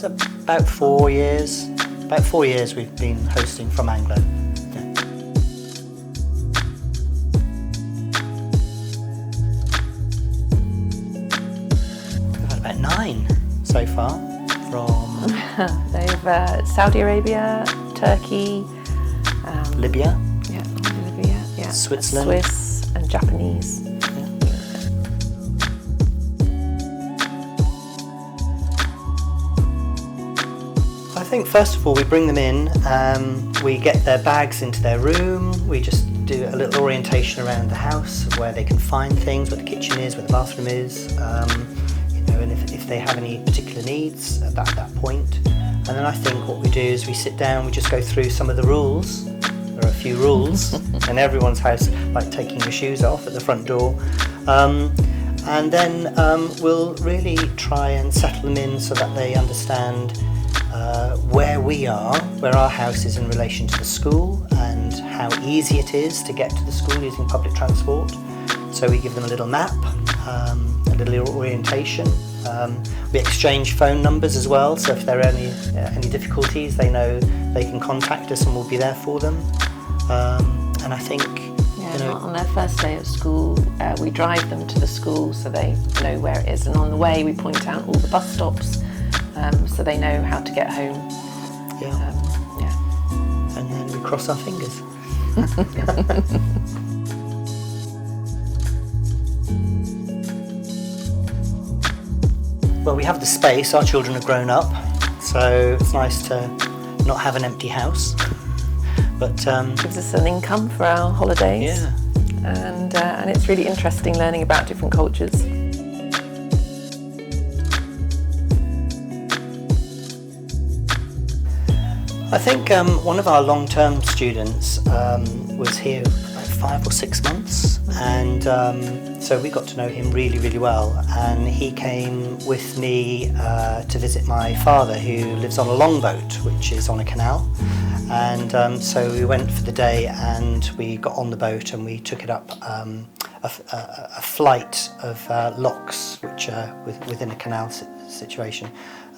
It's about 4 years. About 4 years we've been hosting from Anglo. Yeah. We've had about 9 so far from They've Saudi Arabia, Turkey, Libya, Libya, yeah, Switzerland, Swiss, and Japanese. I think first of all we bring them in, we get their bags into their room, we just do a little orientation around the house, where they can find things, where the kitchen is, where the bathroom is, and if they have any particular needs at that point. And then I think what we do is we sit down, we just go through some of the rules. There are a few rules in everyone's house, like taking your shoes off at the front door. And then we'll really try and settle them in so that they understand where we are, where our house is in relation to the school, and how easy it is to get to the school using public transport. So we give them a little map, a little orientation. We exchange phone numbers as well, so if there are any difficulties, they know they can contact us and we'll be there for them. And I think on their first day at school, we drive them to the school so they know where it is, and on the way we point out all the bus stops so they know how to get home. And then we cross our fingers. Well, we have the space, our children are grown up, so it's nice to not have an empty house. But gives us an income for our holidays. And it's really interesting learning about different cultures. I think one of our long-term students was here about 5 or 6 months, and so we got to know him really, really well. And he came with me to visit my father, who lives on a longboat, which is on a canal. And so we went for the day, and we got on the boat, and we took it up a flight of locks, which are within a canal situation.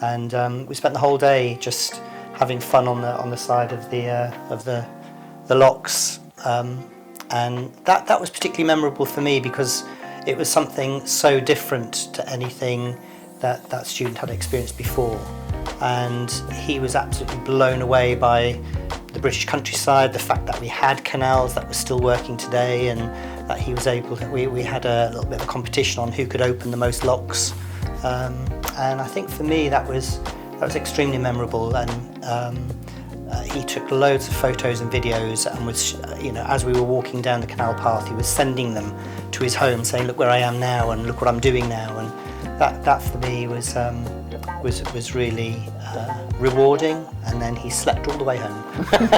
And we spent the whole day just having fun on the side of the locks, and that was particularly memorable for me because it was something so different to anything that student had experienced before, and he was absolutely blown away by the British countryside, the fact that we had canals that were still working today, and that he was able to, we had a little bit of a competition on who could open the most locks, and I think for me that was extremely memorable. And he took loads of photos and videos, and was, as we were walking down the canal path, he was sending them to his home, saying, "Look where I am now, and look what I'm doing now." And that for me was really rewarding. And then he slept all the way home,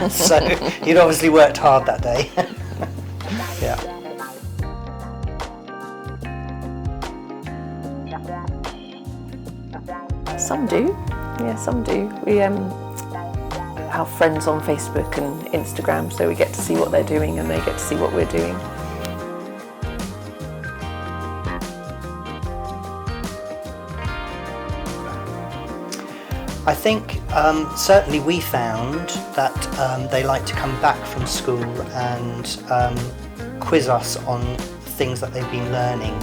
so he'd obviously worked hard that day. Yeah. Some do. Yeah, some do. We have friends on Facebook and Instagram, so we get to see what they're doing and they get to see what we're doing. I think certainly we found that they like to come back from school and quiz us on things that they've been learning.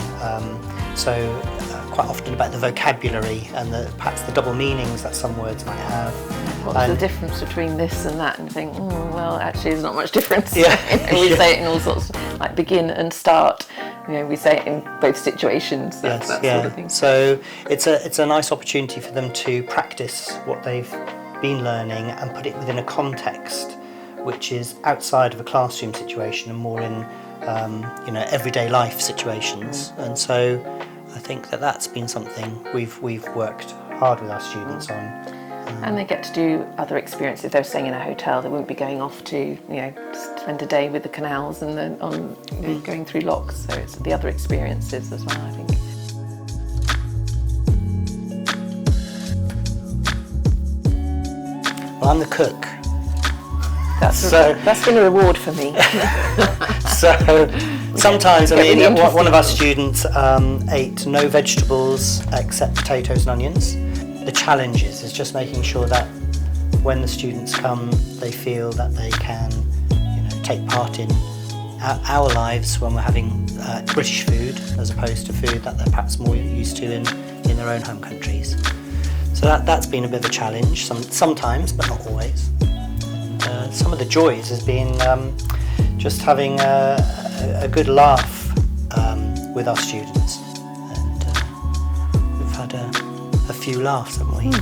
Quite often about the vocabulary and perhaps the double meanings that some words might have. What's the difference between this and that? And you think, well, actually there's not much difference. Yeah. We say it in all sorts, like begin and start. We say it in both situations. That sort of thing. So it's a nice opportunity for them to practice what they've been learning and put it within a context which is outside of a classroom situation and more in everyday life situations. And so I think that that's been something we've worked hard with our students on. And they get to do other experiences. If they're staying in a hotel, they wouldn't be going off to, spend a day with the canals and then going through locks. So it's the other experiences as well, I think. Well, I'm the cook. That's been a reward for me. So sometimes, one of our students ate no vegetables except potatoes and onions. the challenges is just making sure that when the students come, they feel that they can, take part in our lives when we're having British food as opposed to food that they're perhaps more used to in their own home countries. So that's been a bit of a challenge sometimes, but not always. And some of the joys has been just having a good laugh with our students, and we've had a few laughs, haven't we?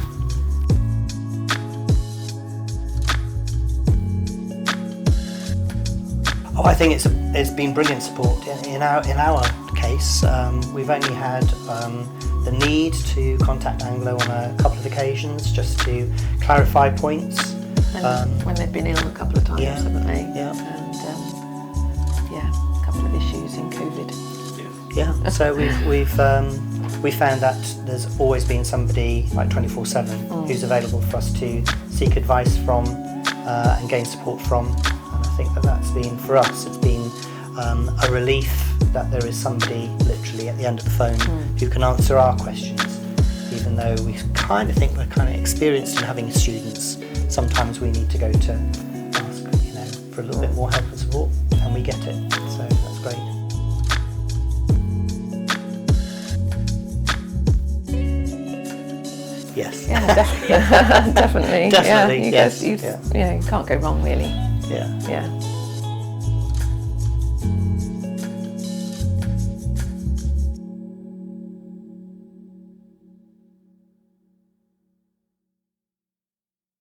Oh, I think it's been brilliant support. In our case, we've only had the need to contact Anglo on a couple of occasions just to clarify points. And when they've been ill a couple of times, haven't they? Yeah. And a couple of issues in COVID. Yeah. So we found that there's always been somebody like 24/7 who's available for us to seek advice from and gain support from. And I think that's been, for us, it's been a relief that there is somebody literally at the end of the phone who can answer our questions. Even though we kind of think we're kind of experienced in having students, sometimes we need to go to ask, for a little bit more help and support, and we get it. So that's great. Yes. Yeah, definitely. Definitely. Yeah, Yes. you can't go wrong, really. Yeah. Yeah.